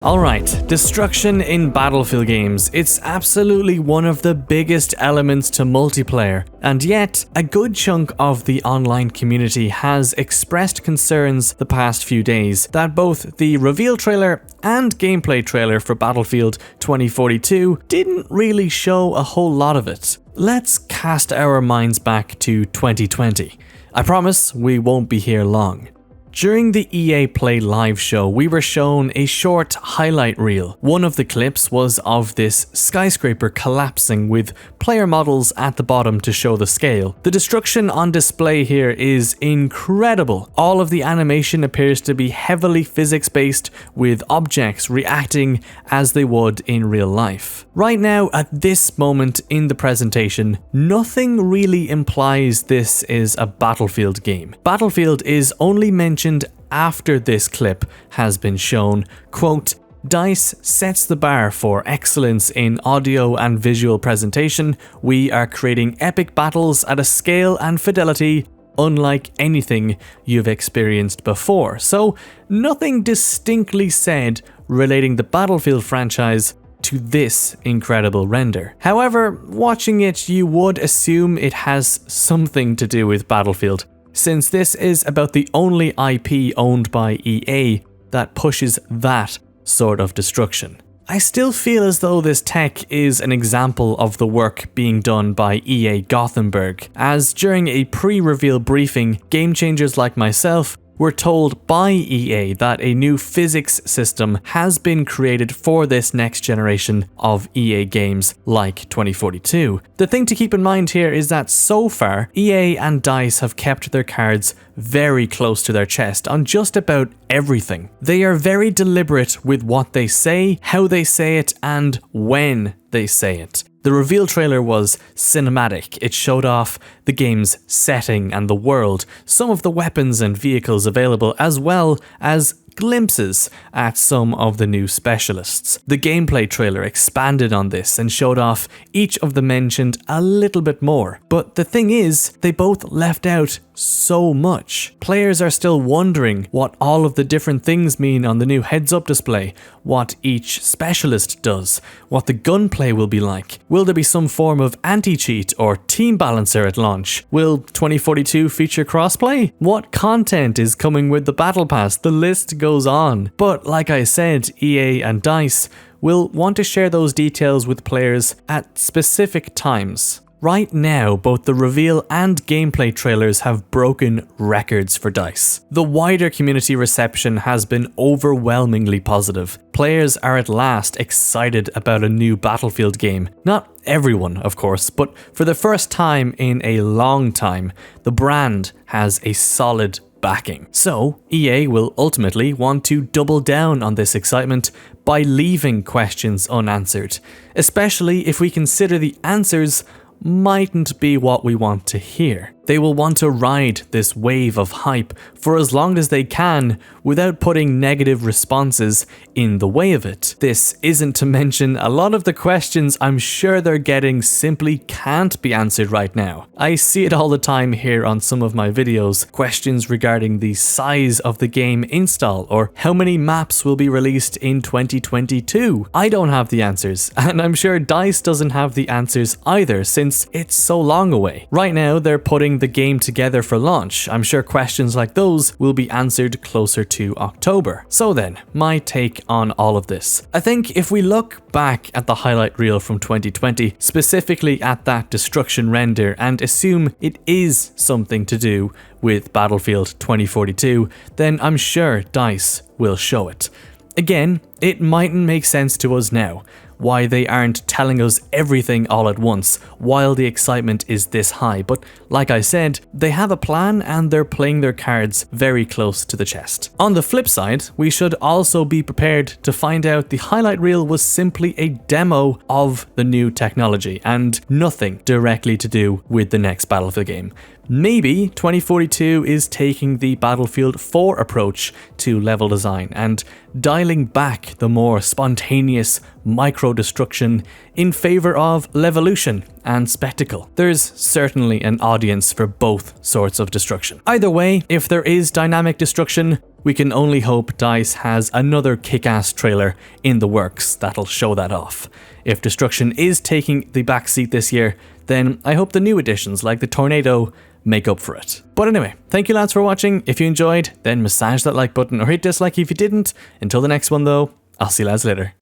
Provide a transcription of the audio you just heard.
Alright, destruction in Battlefield games. It's absolutely one of the biggest elements to multiplayer, and yet a good chunk of the online community has expressed concerns the past few days that both the reveal trailer and gameplay trailer for Battlefield 2042 didn't really show a whole lot of it. Let's cast our minds back to 2020. I promise we won't be here long. During the EA Play live show, we were shown a short highlight reel. One of the clips was of this skyscraper collapsing with player models at the bottom to show the scale. The destruction on display here is incredible. All of the animation appears to be heavily physics-based, with objects reacting as they would in real life. Right now, at this moment in the presentation, nothing really implies this is a Battlefield game. Battlefield is only mentioned after this clip has been shown. Quote, DICE sets the bar for excellence in audio and visual presentation. We are creating epic battles at a scale and fidelity unlike anything you've experienced before. So nothing distinctly said relating the Battlefield franchise to this incredible render. However, watching it, you would assume it has something to do with Battlefield, since this is about the only IP owned by EA that pushes that sort of destruction. I still feel as though this tech is an example of the work being done by EA Gothenburg, as during a pre-reveal briefing, game changers like myself were told by EA that a new physics system has been created for this next generation of EA games like 2042. The thing to keep in mind here is that so far, EA and DICE have kept their cards very close to their chest on just about everything. They are very deliberate with what they say, how they say it, and when they say it. The reveal trailer was cinematic. It showed off the game's setting and the world, some of the weapons and vehicles available, as well as glimpses at some of the new specialists. The gameplay trailer expanded on this and showed off each of the mentioned a little bit more. But the thing is, they both left out so much. Players are still wondering what all of the different things mean on the new heads-up display, what each specialist does, what the gunplay will be like. Will there be some form of anti-cheat or team balancer at launch? Will 2042 feature crossplay? What content is coming with the Battle Pass? The list goes on. But like I said, EA and DICE will want to share those details with players at specific times. Right now, both the reveal and gameplay trailers have broken records for DICE. The wider community reception has been overwhelmingly positive. Players are at last excited about a new Battlefield game. Not everyone, of course, but for the first time in a long time, the brand has a solid backing. So, EA will ultimately want to double down on this excitement by leaving questions unanswered, especially if we consider the answers mightn't be what we want to hear. They will want to ride this wave of hype for as long as they can without putting negative responses in the way of it. This isn't to mention a lot of the questions I'm sure they're getting simply can't be answered right now. I see it all the time here on some of my videos, questions regarding the size of the game install or how many maps will be released in 2022. I don't have the answers, and I'm sure DICE doesn't have the answers either since it's so long away. Right now they're putting the game together for launch. I'm sure questions like those will be answered closer to October. So then, my take on all of this. I think if we look back at the highlight reel from 2020, specifically at that destruction render, and assume it is something to do with Battlefield 2042, then I'm sure DICE will show it. Again, it mightn't make sense to us now why they aren't telling us everything all at once while the excitement is this high, but like I said, they have a plan and they're playing their cards very close to the chest. On the flip side, we should also be prepared to find out the highlight reel was simply a demo of the new technology and nothing directly to do with the next Battlefield game. Maybe 2042 is taking the Battlefield 4 approach to level design and dialing back the more spontaneous micro-destruction in favor of levolution and spectacle. There's certainly an audience for both sorts of destruction. Either way, if there is dynamic destruction, we can only hope DICE has another kick-ass trailer in the works that'll show that off. If Destruction is taking the backseat this year, then I hope the new additions like the Tornado make up for it. But anyway, thank you lads for watching. If you enjoyed, then massage that like button or hit dislike if you didn't. Until the next one though, I'll see you lads later.